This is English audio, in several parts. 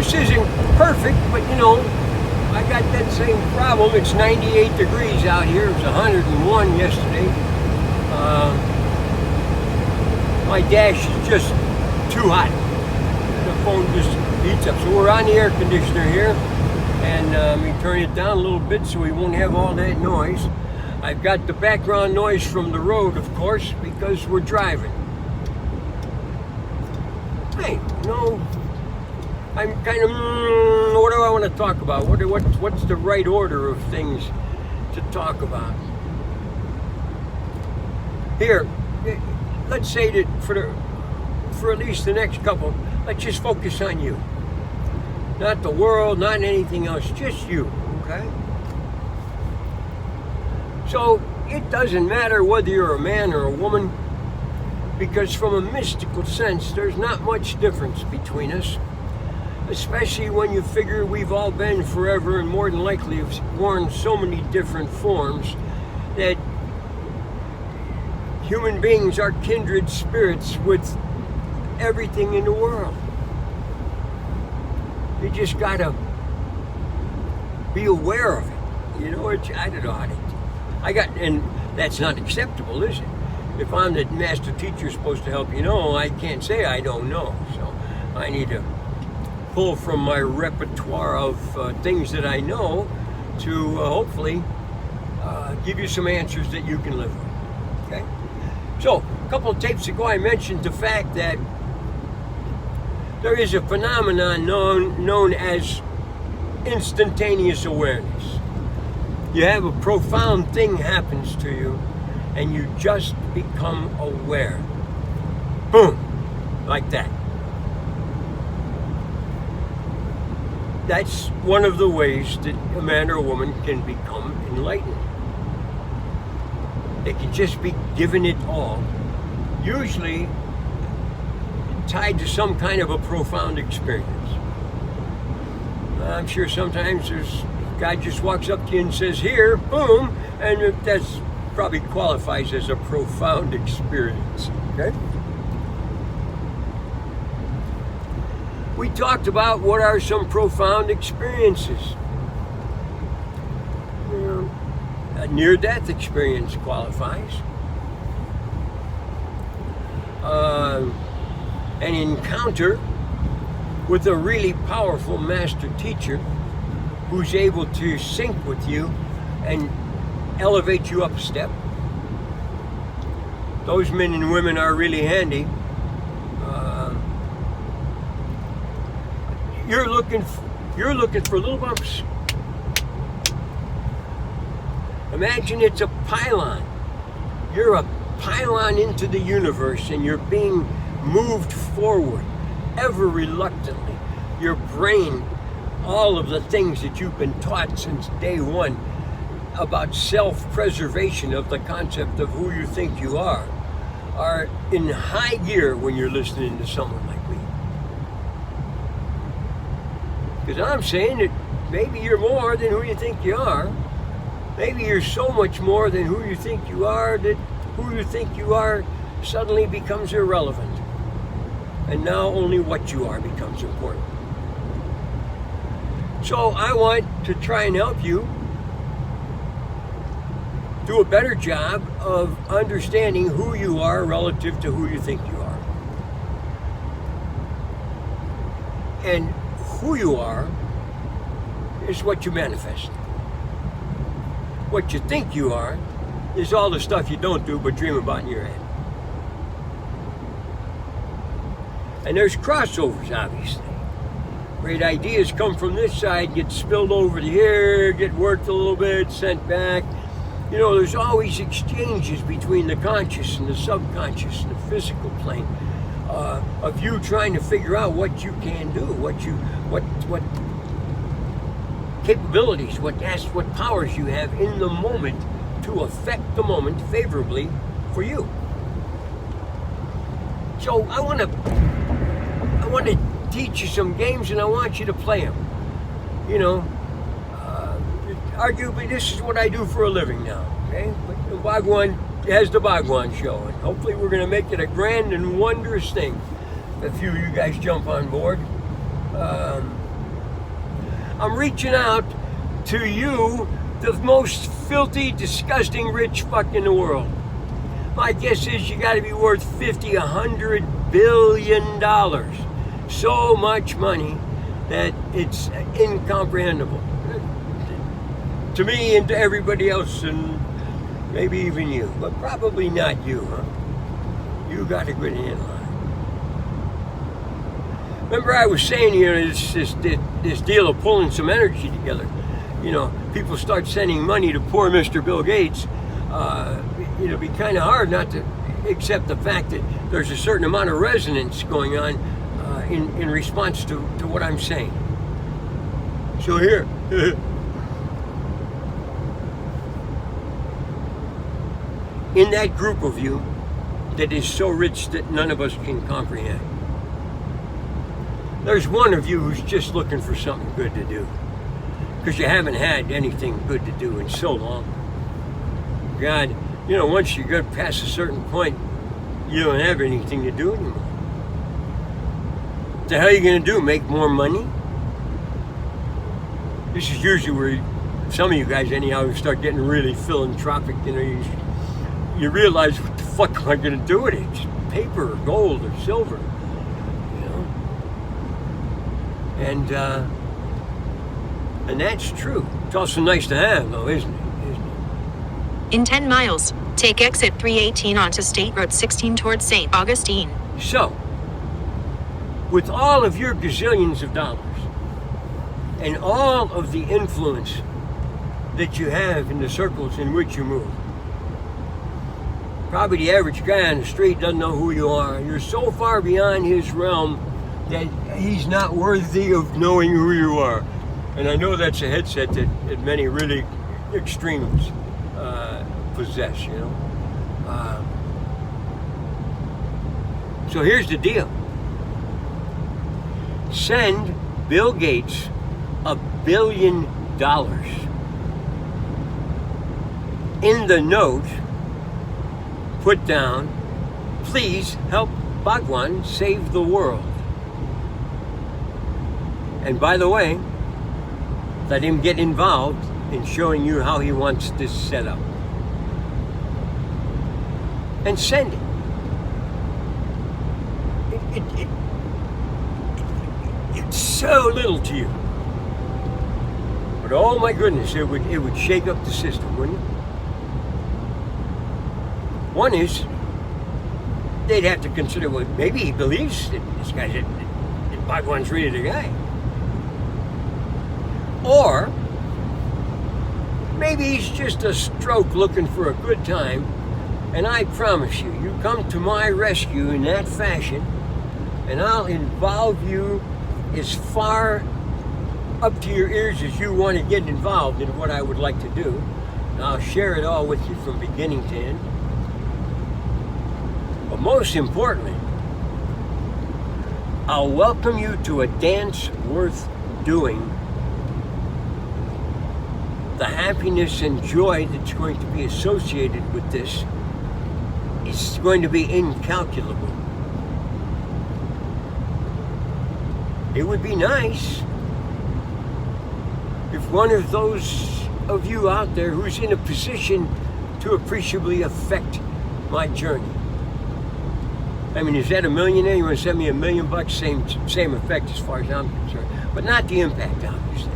This isn't perfect, but you know, I got that same problem. It's 98 degrees out here. It was 101 yesterday. My dash is just too hot. The phone just heats up. So we're on the air conditioner here, and we turn it down a little bit so we won't have all that noise. I've got the background noise from the road, of course, because we're driving. Hey, you know, I'm kind of, what do I want to talk about? What's the right order of things to talk about? Here, let's say that for at least the next couple, let's just focus on you. Not the world, not anything else, just you, okay? So it doesn't matter whether you're a man or a woman, because from a mystical sense, there's not much difference between us, especially when you figure we've all been forever and more than likely have worn so many different forms that human beings are kindred spirits with everything in the world. You just gotta be aware of it. You know, I don't know how to. And that's not acceptable, is it? If I'm the master teacher supposed to help you know, I can't say I don't know. So I need to pull from my repertoire of things that I know to hopefully give you some answers that you can live with. Okay? So, a couple of tapes ago, I mentioned the fact that there is a phenomenon known as instantaneous awareness. You have a profound thing happens to you, and you just become aware. Boom! Like that. That's one of the ways that a man or a woman can become enlightened. They can just be given it all, usually tied to some kind of a profound experience. I'm sure sometimes a guy just walks up to you and says, here, boom, and that's probably qualifies as a profound experience, okay? We talked about what are some profound experiences. A near-death experience qualifies. An encounter with a really powerful master teacher who's able to sync with you and elevate you up a step. Those men and women are really handy. You're looking for little bumps. Imagine it's a pylon. You're a pylon into the universe and you're being moved forward ever reluctantly. Your brain, all of the things that you've been taught since day one about self-preservation of the concept of who you think you are in high gear when you're listening to someone like me. Because I'm saying that maybe you're more than who you think you are. Maybe you're so much more than who you think you are that who you think you are suddenly becomes irrelevant. And now only what you are becomes important. So I want to try and help you do a better job of understanding who you are relative to who you think you are. And who you are is what you manifest. What you think you are is all the stuff you don't do but dream about in your head. And there's crossovers, obviously. Great ideas come from this side, get spilled over to here, get worked a little bit, sent back. You know, there's always exchanges between the conscious and the subconscious and the physical plane of you trying to figure out what you can do, what capabilities, what powers you have in the moment to affect the moment favorably for you. So I want to teach you some games, and I want you to play them. You know, arguably this is what I do for a living now. Okay, but the BHAGWAN has the BHAGWAN show, and hopefully we're going to make it a grand and wondrous thing. A few of you guys jump on board. I'm reaching out to you, the most filthy, disgusting rich fuck in the world. My guess is you got to be worth $50, $100 billion. So much money that it's incomprehensible to me and to everybody else, and maybe even you, but probably not you, huh? You got a good handle on it. Remember, I was saying, this deal of pulling some energy together. People start sending money to poor Mr. Bill Gates. It'll be kind of hard not to accept the fact that there's a certain amount of resonance going on in response to what I'm saying. So here, in that group of you that is so rich that none of us can comprehend, there's one of you who's just looking for something good to do, because you haven't had anything good to do in so long. God, once you get past a certain point, you don't have anything to do anymore. What the hell are you going to do? Make more money? This is usually where some of you guys, anyhow, start getting really philanthropic. You realize, what the fuck am I going to do with it? Just paper or gold or silver, And that's true. It's also nice to have, though, isn't it? In 10 miles, take exit 318 onto State Road 16 towards St. Augustine. So, with all of your gazillions of dollars and all of the influence that you have in the circles in which you move, probably the average guy on the street doesn't know who you are. You're so far beyond his realm that he's not worthy of knowing who you are. And I know that's a headset that many really extremes possess, So here's the deal. Send Bill Gates $1 billion. In the note, put down, please help BHAGWAN save the world. And by the way, let him get involved in showing you how he wants this set up. And send it. It's so little to you. But oh my goodness, it would shake up the system, wouldn't it? One is, they'd have to consider, well, maybe he believes that this guy's, that BHAGWAN's really the guy. Or maybe he's just a stroke looking for a good time, and I promise you, you come to my rescue in that fashion, and I'll involve you as far up to your ears as you want to get involved in what I would like to do. And I'll share it all with you from beginning to end. But most importantly, I'll welcome you to a dance worth doing. The happiness and joy that's going to be associated with this is going to be incalculable. It would be nice if one of those of you out there who's in a position to appreciably affect my journey. I mean, is that $1 million? You want to send me $1 million? Same effect as far as I'm concerned, but not the impact, obviously.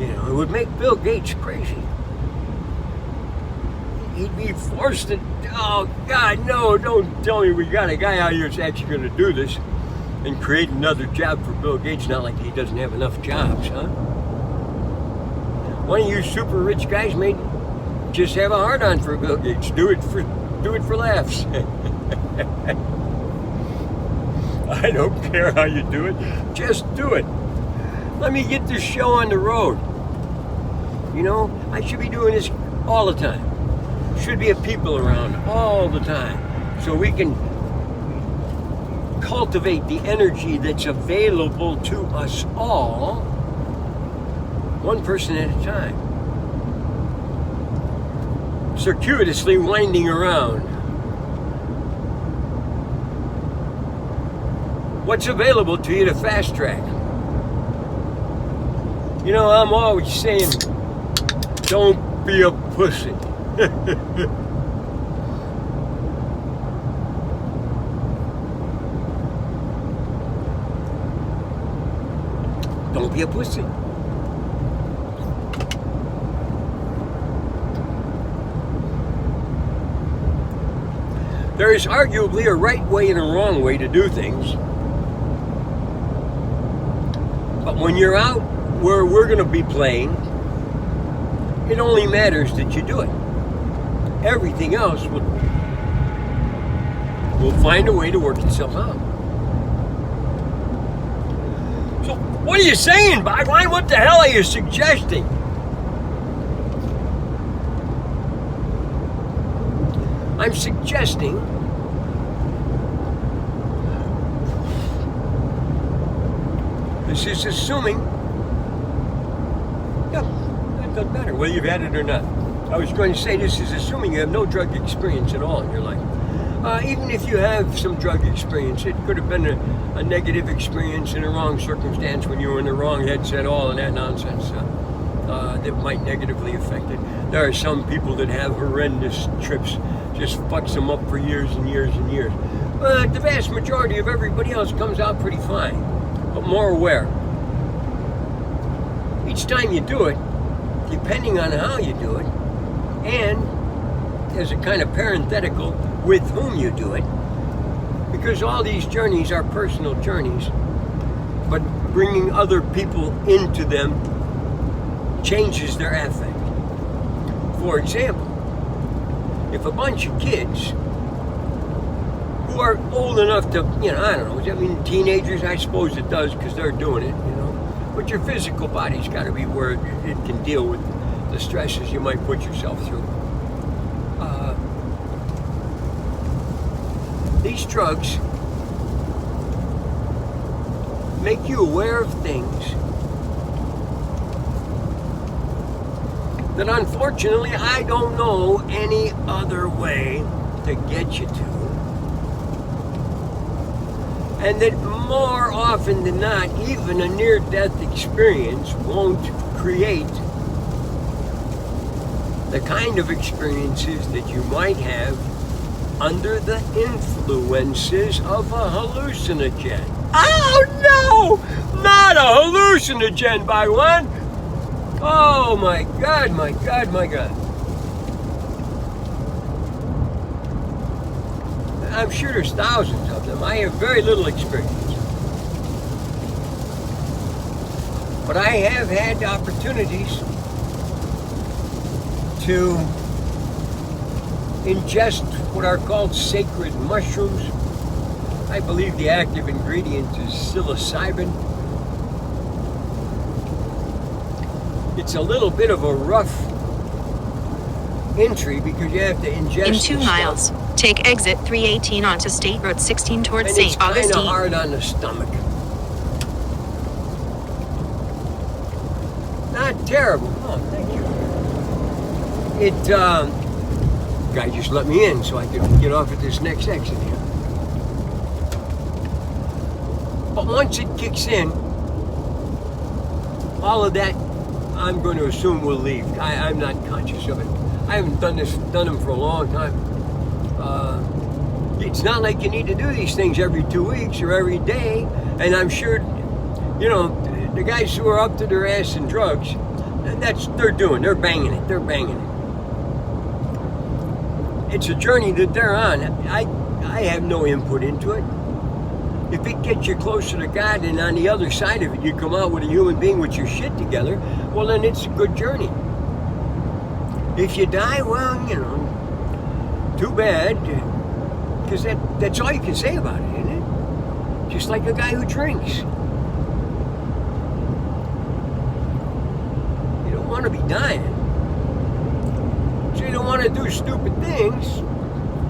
It would make Bill Gates crazy. He'd be forced to, oh God, no, don't tell me we got a guy out here that's actually going to do this and create another job for Bill Gates, not like he doesn't have enough jobs, huh? One of you super rich guys may just have a hard-on for Bill Gates. Do it for laughs. I don't care how you do it, just do it. Let me get this show on the road. I should be doing this all the time. Should be people around all the time, so we can cultivate the energy that's available to us all, one person at a time, circuitously winding around. what's available to you to fast track. You know, I'm always saying, don't be a pussy. Don't be a pussy. There is arguably a right way and a wrong way to do things. But when you're out where we're going to be playing, it only matters that you do it. Everything else will find a way to work itself out. So what are you saying, Bhagwan? What the hell are you suggesting? I'm suggesting this is assuming, yeah, that doesn't matter whether you've had it or not. I was going to say this is assuming you have no drug experience at all in your life. Even if you have some drug experience, it could have been a negative experience in a wrong circumstance when you were in the wrong headset, all of that nonsense that might negatively affect it. There are some people that have horrendous trips, just fucks them up for years and years and years. But the vast majority of everybody else comes out pretty fine, but more aware. Each time you do it, depending on how you do it, and as a kind of parenthetical, with whom you do it, because all these journeys are personal journeys, but bringing other people into them changes their affect. For example, if a bunch of kids who are old enough to, I don't know, I mean, teenagers, I suppose it does because they're doing it, but your physical body's got to be where it can deal with the stresses you might put yourself through. These drugs make you aware of things that unfortunately I don't know any other way to get you to. And that more often than not, even a near-death experience won't create the kind of experiences that you might have under the influences of a hallucinogen. Oh no! Not a hallucinogen, Bhagwan! Oh my God, my God, my God. I'm sure there's thousands of them. I have very little experience. But I have had opportunities to ingest what are called sacred mushrooms. I believe the active ingredient is psilocybin. It's a little bit of a rough entry because you have to ingest. In 2 miles, take exit 318 onto State Road 16 towards St. Augustine. It's kind of hard on the stomach. Not terrible. Oh, thank you. Guy just let me in so I could get off at this next exit here. But once it kicks in, all of that, I'm going to assume will leave. I'm not conscious of it. I haven't done them for a long time. It's not like you need to do these things every 2 weeks or every day. And I'm sure, the guys who are up to their ass in drugs, they're banging it. They're banging it. It's a journey that they're on. I have no input into it. If it gets you closer to God and on the other side of it you come out with a human being with your shit together, well then it's a good journey. If you die, well, too bad. Because that's all you can say about it, isn't it? Just like a guy who drinks. You don't want to be dying. So you don't want to do stupid things,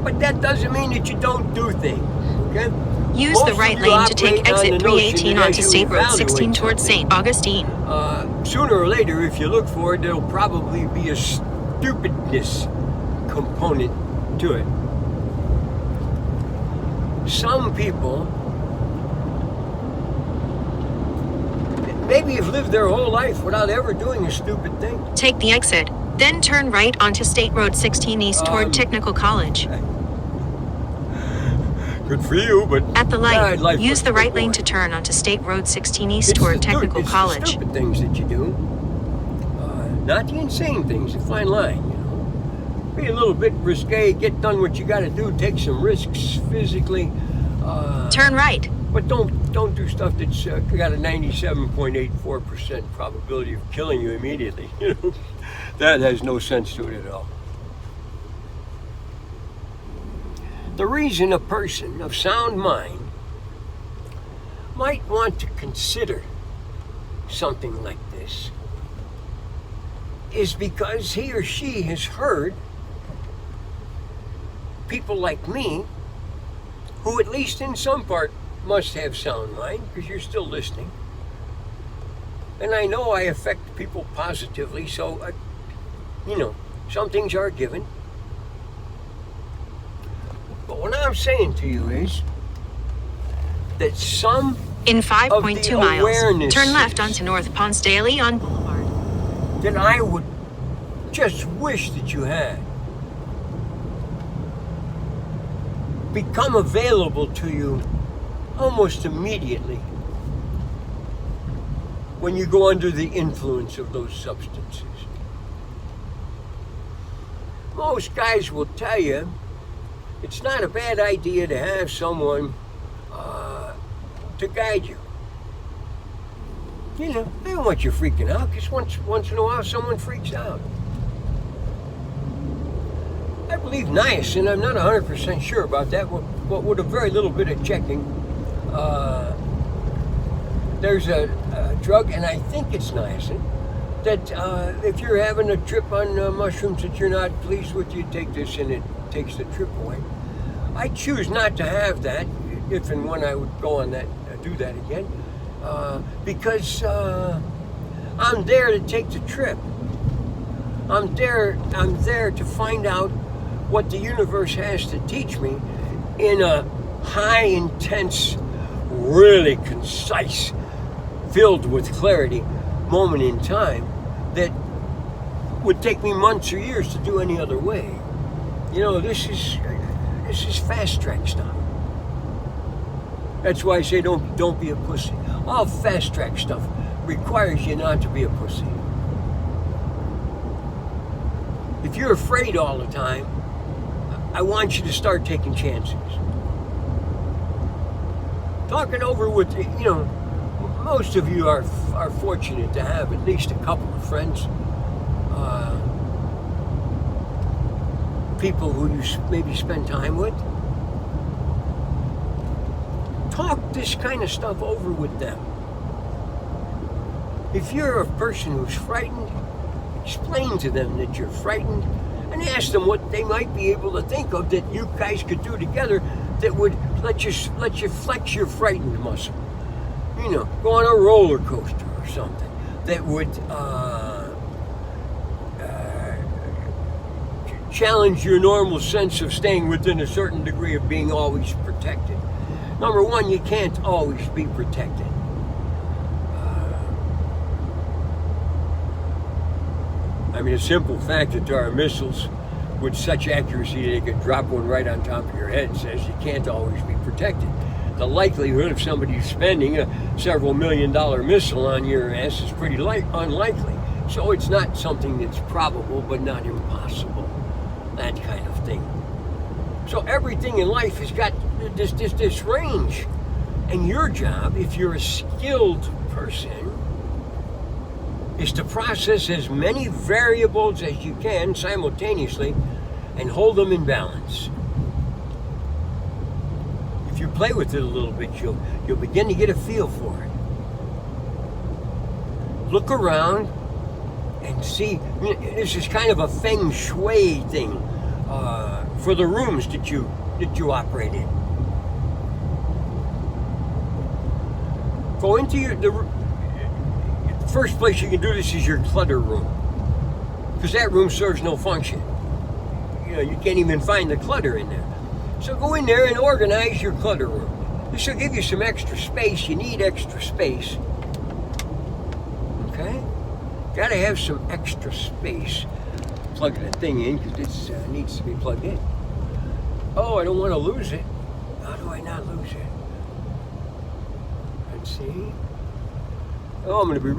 but that doesn't mean that you don't do things, okay? Use the right lane to take exit 318 onto State Road 16 towards St. Augustine. Sooner or later, if you look for it, there'll probably be a stupidness component to it. Some people Maybe you've lived their whole life without ever doing a stupid thing. Take the exit, then turn right onto State Road 16 east toward Technical College. Good for you, but At the life light, use was the right boring. lane to turn onto State Road 16 east toward Technical It's College. the stupid things that you do, not the insane things. A fine line, you know. Be a little bit risque. Get done what you got to do. Take some risks physically. Turn right. But don't do stuff that's got a 97.84% probability of killing you immediately. You know, that has no sense to it at all. The reason a person of sound mind might want to consider something like this is because he or she has heard people like me, who at least in some part must have sound mind, because you're still listening. And I know I affect people positively, so, you know, some things are given. But what I'm saying to you is that some In 5.2 miles, awarenesses turn left onto North Ponce de Leon Boulevard. that I would just wish that you had become available to you almost immediately when you go under the influence of those substances. Most guys will tell you it's not a bad idea to have someone to guide you. You know, I don't want you freaking out, because once in a while someone freaks out. I believe niacin, I'm not 100% sure about that, but with a very little bit of checking, there's a drug, and I think it's niacin, that if you're having a trip on mushrooms that you're not pleased with, you take this and it takes the trip away. I choose not to have that, if and when I would go on that, do that again, because I'm there to take the trip. I'm there to find out what the universe has to teach me in a high, intense, really concise, filled with clarity moment in time that would take me months or years to do any other way. You know, this is fast track stuff. That's why I say don't be a pussy. All fast track stuff requires you not to be a pussy. If you're afraid all the time, I want you to start taking chances. Talk it over with, you know, most of you are fortunate to have at least a couple of friends, people who you maybe spend time with. Talk this kind of stuff over with them. If you're a person who's frightened, explain to them that you're frightened and ask them what they might be able to think of that you guys could do together that would let you flex your frightened muscle. You know, go on a roller coaster or something that would challenge your normal sense of staying within a certain degree of being always protected. Number one, you can't always be protected. I mean, a simple fact that there are missiles with such accuracy they could drop one right on top of your head says you can't always be protected. The likelihood of somebody spending a several $1 million missile on your ass is pretty unlikely. So it's not something that's probable, but not impossible. That kind of thing. So everything in life has got this range. And your job, if you're a skilled person, is to process as many variables as you can simultaneously and hold them in balance. If you play with it a little bit, you'll begin to get a feel for it. Look around and see. This is kind of a feng shui thing for the rooms that you operate in. Go into the first place you can do this is your clutter room, because that room serves no function. You know, you can't even find the clutter in there. So go in there and organize your clutter room. This will give you some extra space. You need extra space. got to have some extra space plugging the thing in because it needs to be plugged in. Oh, I don't want to lose it. How do I not lose it? Let's see. Oh, I'm going to be